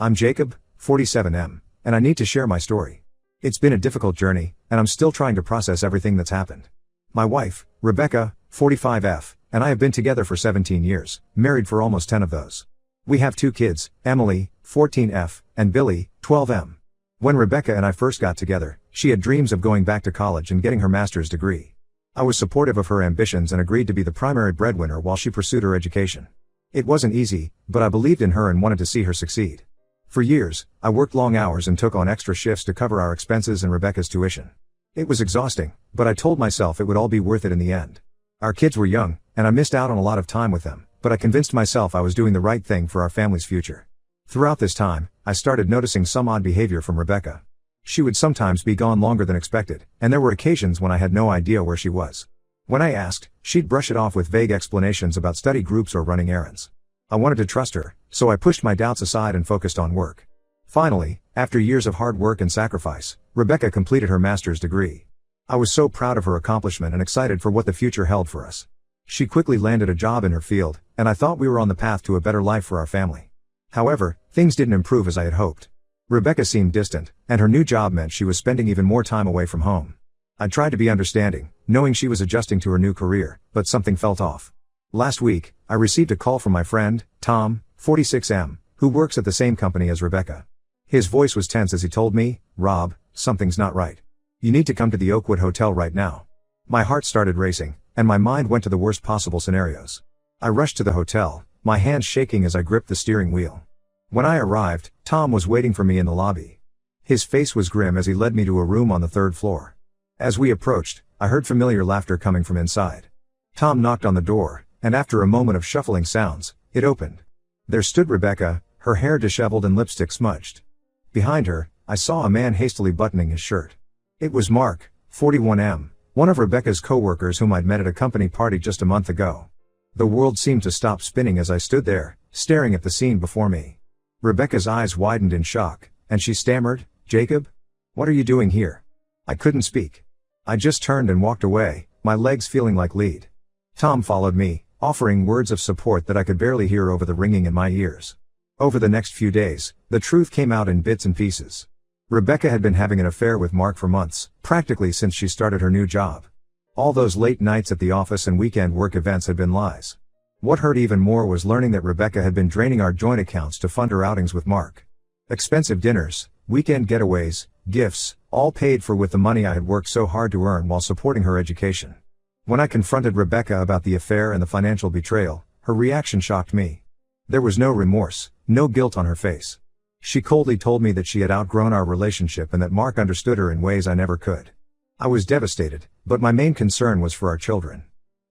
I'm Jacob, 47M, and I need to share my story. It's been a difficult journey, and I'm still trying to process everything that's happened. My wife, Rebecca, 45F, and I have been together for 17 years, married for almost 10 of those. We have 2 kids, Emily, 14F, and Billy, 12M. When Rebecca and I first got together, she had dreams of going back to college and getting her master's degree. I was supportive of her ambitions and agreed to be the primary breadwinner while she pursued her education. It wasn't easy, but I believed in her and wanted to see her succeed. For years, I worked long hours and took on extra shifts to cover our expenses and Rebecca's tuition. It was exhausting, but I told myself it would all be worth it in the end. Our kids were young, and I missed out on a lot of time with them, but I convinced myself I was doing the right thing for our family's future. Throughout this time, I started noticing some odd behavior from Rebecca. She would sometimes be gone longer than expected, and there were occasions when I had no idea where she was. When I asked, she'd brush it off with vague explanations about study groups or running errands. I wanted to trust her, so I pushed my doubts aside and focused on work. Finally, after years of hard work and sacrifice, Rebecca completed her master's degree. I was so proud of her accomplishment and excited for what the future held for us. She quickly landed a job in her field, and I thought we were on the path to a better life for our family. However, things didn't improve as I had hoped. Rebecca seemed distant, and her new job meant she was spending even more time away from home. I tried to be understanding, knowing she was adjusting to her new career, but something felt off. Last week, I received a call from my friend, Tom, 46M, who works at the same company as Rebecca. His voice was tense as he told me, "Rob, something's not right. You need to come to the Oakwood Hotel right now." My heart started racing, and my mind went to the worst possible scenarios. I rushed to the hotel, my hands shaking as I gripped the steering wheel. When I arrived, Tom was waiting for me in the lobby. His face was grim as he led me to a room on the 3rd floor. As we approached, I heard familiar laughter coming from inside. Tom knocked on the door, and after a moment of shuffling sounds, it opened. There stood Rebecca, her hair disheveled and lipstick smudged. Behind her, I saw a man hastily buttoning his shirt. It was Mark, 41M, one of Rebecca's co-workers whom I'd met at a company party just a month ago. The world seemed to stop spinning as I stood there, staring at the scene before me. Rebecca's eyes widened in shock, and she stammered, "Jacob? What are you doing here?" I couldn't speak. I just turned and walked away, my legs feeling like lead. Tom followed me, offering words of support that I could barely hear over the ringing in my ears. Over the next few days, the truth came out in bits and pieces. Rebecca had been having an affair with Mark for months, practically since she started her new job. All those late nights at the office and weekend work events had been lies. What hurt even more was learning that Rebecca had been draining our joint accounts to fund her outings with Mark. Expensive dinners, weekend getaways, gifts, all paid for with the money I had worked so hard to earn while supporting her education. When I confronted Rebecca about the affair and the financial betrayal, her reaction shocked me. There was no remorse, no guilt on her face. She coldly told me that she had outgrown our relationship and that Mark understood her in ways I never could. I was devastated, but my main concern was for our children.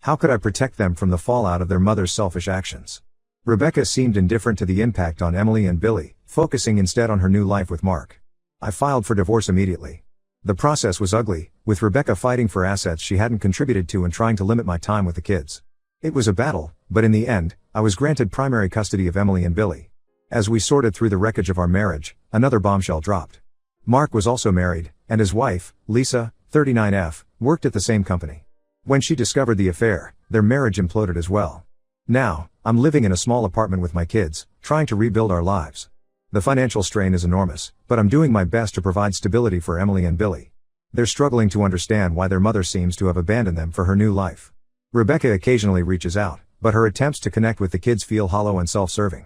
How could I protect them from the fallout of their mother's selfish actions? Rebecca seemed indifferent to the impact on Emily and Billy, focusing instead on her new life with Mark. I filed for divorce immediately. The process was ugly, with Rebecca fighting for assets she hadn't contributed to and trying to limit my time with the kids. It was a battle, but in the end, I was granted primary custody of Emily and Billy. As we sorted through the wreckage of our marriage, another bombshell dropped. Mark was also married, and his wife, Lisa, 39F, worked at the same company. When she discovered the affair, their marriage imploded as well. Now, I'm living in a small apartment with my kids, trying to rebuild our lives. The financial strain is enormous, but I'm doing my best to provide stability for Emily and Billy. They're struggling to understand why their mother seems to have abandoned them for her new life. Rebecca occasionally reaches out, but her attempts to connect with the kids feel hollow and self-serving.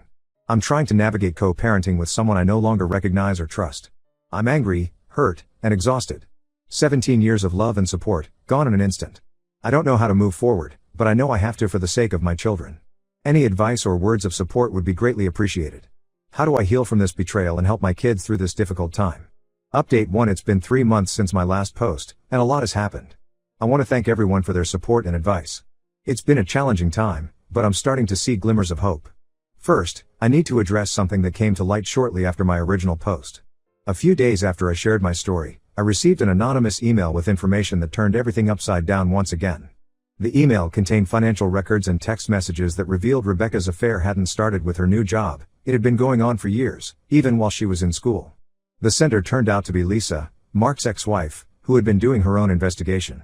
I'm trying to navigate co-parenting with someone I no longer recognize or trust. I'm angry, hurt, and exhausted. 17 years of love and support, gone in an instant. I don't know how to move forward, but I know I have to for the sake of my children. Any advice or words of support would be greatly appreciated. How do I heal from this betrayal and help my kids through this difficult time? Update 1. It's been 3 months since my last post, and a lot has happened. I want to thank everyone for their support and advice. It's been a challenging time, but I'm starting to see glimmers of hope. First, I need to address something that came to light shortly after my original post. A few days after I shared my story, I received an anonymous email with information that turned everything upside down once again. The email contained financial records and text messages that revealed Rebecca's affair hadn't started with her new job, it had been going on for years, even while she was in school. The sender turned out to be Lisa, Mark's ex-wife, who had been doing her own investigation.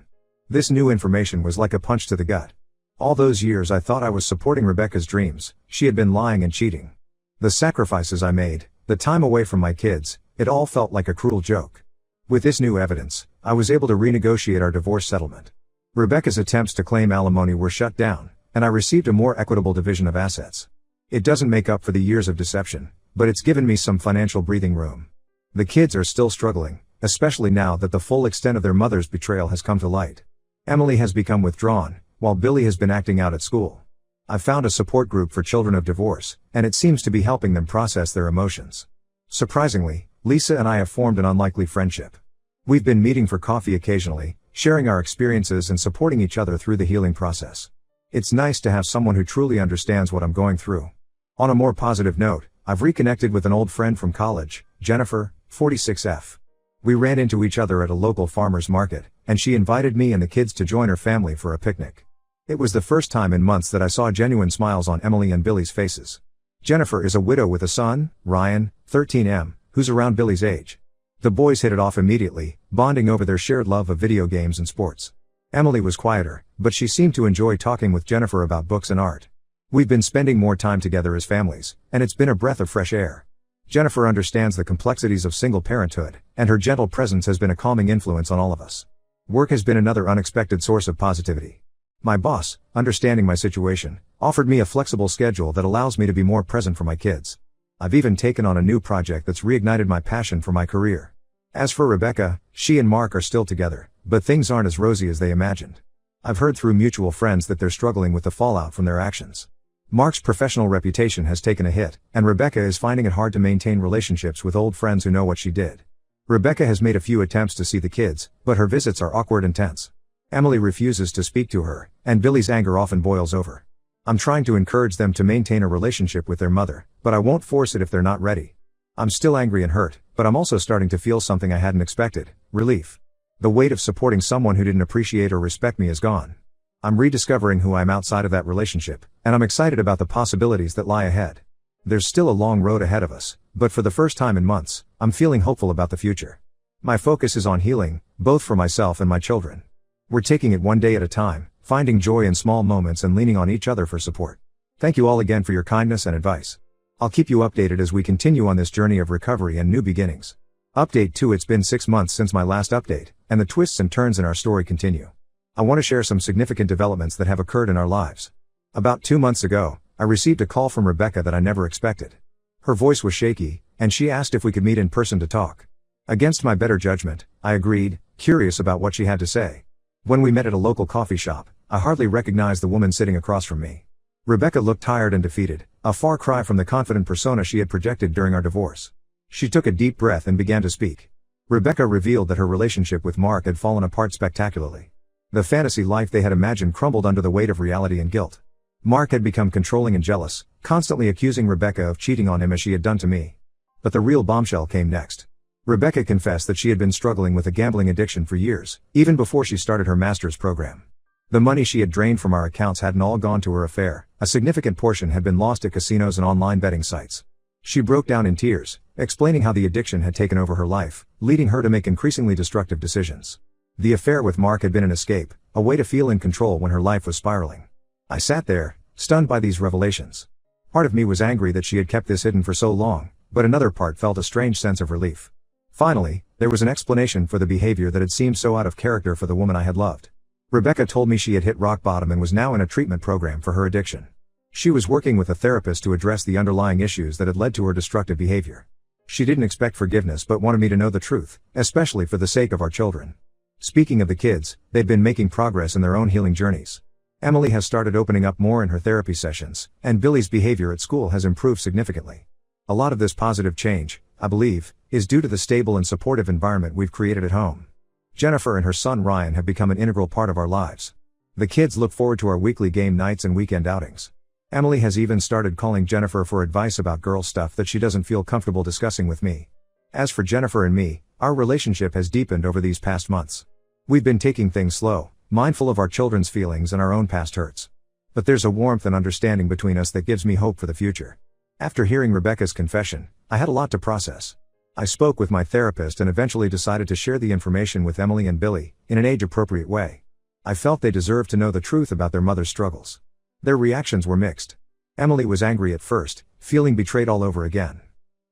This new information was like a punch to the gut. All those years I thought I was supporting Rebecca's dreams, she had been lying and cheating. The sacrifices I made, The time away from my kids, it all felt like a cruel joke. With this new evidence, I was able to renegotiate our divorce settlement. Rebecca's attempts to claim alimony were shut down, and I received a more equitable division of assets. It doesn't make up for the years of deception, but it's given me some financial breathing room. The kids are still struggling, especially now that the full extent of their mother's betrayal has come to light. Emily has become withdrawn, while Billy has been acting out at school. I've found a support group for children of divorce, and it seems to be helping them process their emotions. Surprisingly, Lisa and I have formed an unlikely friendship. We've been meeting for coffee occasionally, sharing our experiences and supporting each other through the healing process. It's nice to have someone who truly understands what I'm going through. On a more positive note, I've reconnected with an old friend from college, Jennifer, 46F. We ran into each other at a local farmer's market, and she invited me and the kids to join her family for a picnic. It was the first time in months that I saw genuine smiles on Emily and Billy's faces. Jennifer is a widow with a son, Ryan, 13M, who's around Billy's age. The boys hit it off immediately, bonding over their shared love of video games and sports. Emily was quieter, but she seemed to enjoy talking with Jennifer about books and art. We've been spending more time together as families, and it's been a breath of fresh air. Jennifer understands the complexities of single parenthood, and her gentle presence has been a calming influence on all of us. Work has been another unexpected source of positivity. My boss, understanding my situation, offered me a flexible schedule that allows me to be more present for my kids. I've even taken on a new project that's reignited my passion for my career. As for Rebecca, she and Mark are still together, but things aren't as rosy as they imagined. I've heard through mutual friends that they're struggling with the fallout from their actions. Mark's professional reputation has taken a hit, and Rebecca is finding it hard to maintain relationships with old friends who know what she did. Rebecca has made a few attempts to see the kids, but her visits are awkward and tense. Emily refuses to speak to her, and Billy's anger often boils over. I'm trying to encourage them to maintain a relationship with their mother, but I won't force it if they're not ready. I'm still angry and hurt, but I'm also starting to feel something I hadn't expected: relief. The weight of supporting someone who didn't appreciate or respect me is gone. I'm rediscovering who I am outside of that relationship, and I'm excited about the possibilities that lie ahead. There's still a long road ahead of us, but for the first time in months, I'm feeling hopeful about the future. My focus is on healing, both for myself and my children. We're taking it one day at a time, finding joy in small moments and leaning on each other for support. Thank you all again for your kindness and advice. I'll keep you updated as we continue on this journey of recovery and new beginnings. Update 2: It's been 6 months since my last update, and the twists and turns in our story continue. I want to share some significant developments that have occurred in our lives. About 2 months ago, I received a call from Rebecca that I never expected. Her voice was shaky, and she asked if we could meet in person to talk. Against my better judgment, I agreed, curious about what she had to say. When we met at a local coffee shop, I hardly recognized the woman sitting across from me. Rebecca looked tired and defeated, a far cry from the confident persona she had projected during our divorce. She took a deep breath and began to speak. Rebecca revealed that her relationship with Mark had fallen apart spectacularly. The fantasy life they had imagined crumbled under the weight of reality and guilt. Mark had become controlling and jealous, constantly accusing Rebecca of cheating on him as she had done to me. But the real bombshell came next. Rebecca confessed that she had been struggling with a gambling addiction for years, even before she started her master's program. The money she had drained from our accounts hadn't all gone to her affair; a significant portion had been lost at casinos and online betting sites. She broke down in tears, explaining how the addiction had taken over her life, leading her to make increasingly destructive decisions. The affair with Mark had been an escape, a way to feel in control when her life was spiraling. I sat there, stunned by these revelations. Part of me was angry that she had kept this hidden for so long, but another part felt a strange sense of relief. Finally, there was an explanation for the behavior that had seemed so out of character for the woman I had loved. Rebecca told me she had hit rock bottom and was now in a treatment program for her addiction. She was working with a therapist to address the underlying issues that had led to her destructive behavior. She didn't expect forgiveness but wanted me to know the truth, especially for the sake of our children. Speaking of the kids, they'd been making progress in their own healing journeys. Emily has started opening up more in her therapy sessions, and Billy's behavior at school has improved significantly. A lot of this positive change, I believe, is due to the stable and supportive environment we've created at home. Jennifer and her son Ryan have become an integral part of our lives. The kids look forward to our weekly game nights and weekend outings. Emily has even started calling Jennifer for advice about girl stuff that she doesn't feel comfortable discussing with me. As for Jennifer and me, our relationship has deepened over these past months. We've been taking things slow, mindful of our children's feelings and our own past hurts. But there's a warmth and understanding between us that gives me hope for the future. After hearing Rebecca's confession, I had a lot to process. I spoke with my therapist and eventually decided to share the information with Emily and Billy, in an age-appropriate way. I felt they deserved to know the truth about their mother's struggles. Their reactions were mixed. Emily was angry at first, feeling betrayed all over again.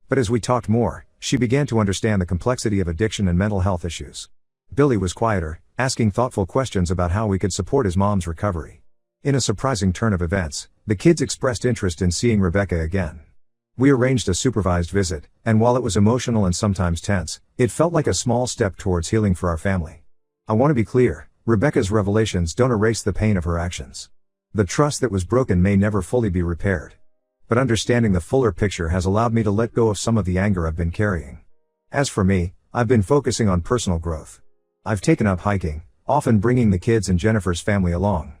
But as we talked more, she began to understand the complexity of addiction and mental health issues. Billy was quieter, asking thoughtful questions about how we could support his mom's recovery. In a surprising turn of events, the kids expressed interest in seeing Rebecca again. We arranged a supervised visit, and while it was emotional and sometimes tense, it felt like a small step towards healing for our family. I want to be clear, Rebecca's revelations don't erase the pain of her actions. The trust that was broken may never fully be repaired. But understanding the fuller picture has allowed me to let go of some of the anger I've been carrying. As for me, I've been focusing on personal growth. I've taken up hiking, often bringing the kids and Jennifer's family along.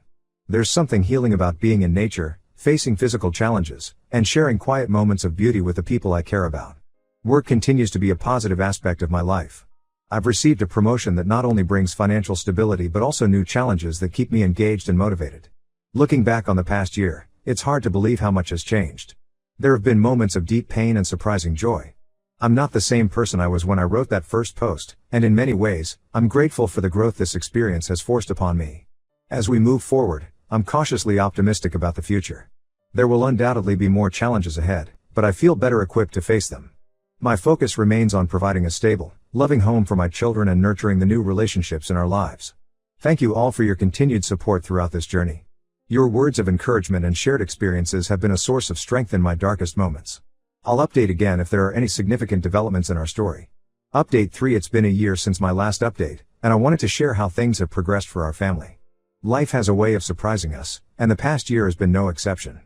There's something healing about being in nature, facing physical challenges, and sharing quiet moments of beauty with the people I care about. Work continues to be a positive aspect of my life. I've received a promotion that not only brings financial stability but also new challenges that keep me engaged and motivated. Looking back on the past year, it's hard to believe how much has changed. There have been moments of deep pain and surprising joy. I'm not the same person I was when I wrote that first post, and in many ways, I'm grateful for the growth this experience has forced upon me. As we move forward, I'm cautiously optimistic about the future. There will undoubtedly be more challenges ahead, but I feel better equipped to face them. My focus remains on providing a stable, loving home for my children and nurturing the new relationships in our lives. Thank you all for your continued support throughout this journey. Your words of encouragement and shared experiences have been a source of strength in my darkest moments. I'll update again if there are any significant developments in our story. Update 3: It's been a year since my last update, and I wanted to share how things have progressed for our family. Life has a way of surprising us, and the past year has been no exception.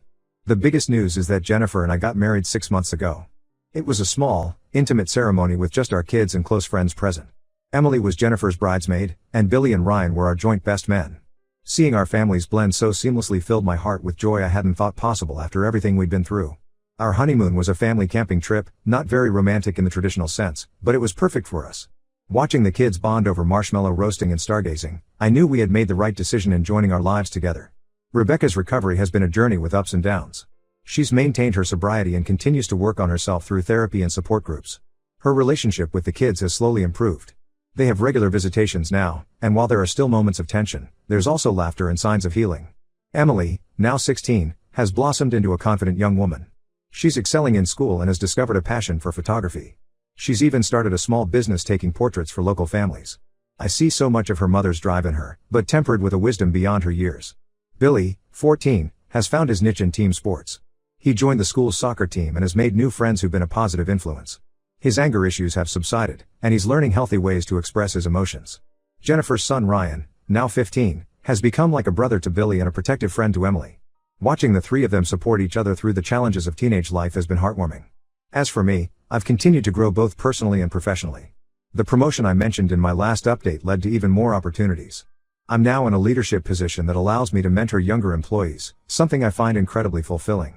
The biggest news is that Jennifer and I got married 6 months ago. It was a small, intimate ceremony with just our kids and close friends present. Emily was Jennifer's bridesmaid, and Billy and Ryan were our joint best men. Seeing our families blend so seamlessly filled my heart with joy I hadn't thought possible after everything we'd been through. Our honeymoon was a family camping trip, not very romantic in the traditional sense, but it was perfect for us. Watching the kids bond over marshmallow roasting and stargazing, I knew we had made the right decision in joining our lives together. Rebecca's recovery has been a journey with ups and downs. She's maintained her sobriety and continues to work on herself through therapy and support groups. Her relationship with the kids has slowly improved. They have regular visitations now, and while there are still moments of tension, there's also laughter and signs of healing. Emily, now 16, has blossomed into a confident young woman. She's excelling in school and has discovered a passion for photography. She's even started a small business taking portraits for local families. I see so much of her mother's drive in her, but tempered with a wisdom beyond her years. Billy, 14, has found his niche in team sports. He joined the school's soccer team and has made new friends who've been a positive influence. His anger issues have subsided, and he's learning healthy ways to express his emotions. Jennifer's son Ryan, now 15, has become like a brother to Billy and a protective friend to Emily. Watching the three of them support each other through the challenges of teenage life has been heartwarming. As for me, I've continued to grow both personally and professionally. The promotion I mentioned in my last update led to even more opportunities. I'm now in a leadership position that allows me to mentor younger employees, something I find incredibly fulfilling.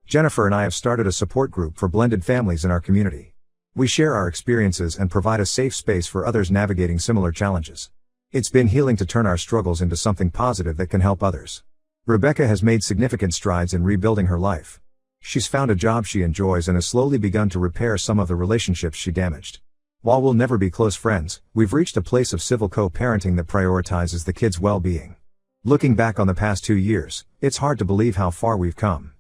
Jennifer and I have started a support group for blended families in our community. We share our experiences and provide a safe space for others navigating similar challenges. It's been healing to turn our struggles into something positive that can help others. Rebecca has made significant strides in rebuilding her life. She's found a job she enjoys and has slowly begun to repair some of the relationships she damaged. While we'll never be close friends, we've reached a place of civil co-parenting that prioritizes the kids' well-being. Looking back on the past 2 years, it's hard to believe how far we've come.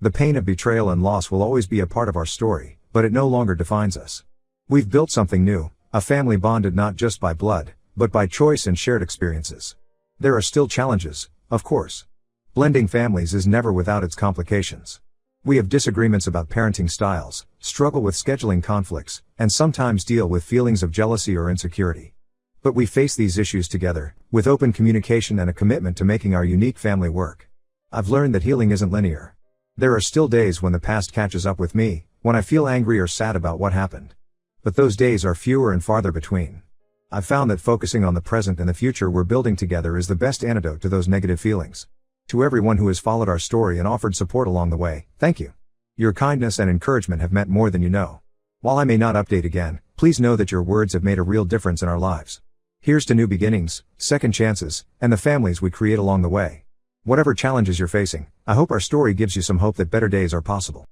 The pain of betrayal and loss will always be a part of our story, but it no longer defines us. We've built something new, a family bonded not just by blood, but by choice and shared experiences. There are still challenges, of course. Blending families is never without its complications. We have disagreements about parenting styles, struggle with scheduling conflicts, and sometimes deal with feelings of jealousy or insecurity. But we face these issues together, with open communication and a commitment to making our unique family work. I've learned that healing isn't linear. There are still days when the past catches up with me, when I feel angry or sad about what happened. But those days are fewer and farther between. I've found that focusing on the present and the future we're building together is the best antidote to those negative feelings. To everyone who has followed our story and offered support along the way, thank you. Your kindness and encouragement have meant more than you know. While I may not update again, please know that your words have made a real difference in our lives. Here's to new beginnings, second chances, and the families we create along the way. Whatever challenges you're facing, I hope our story gives you some hope that better days are possible.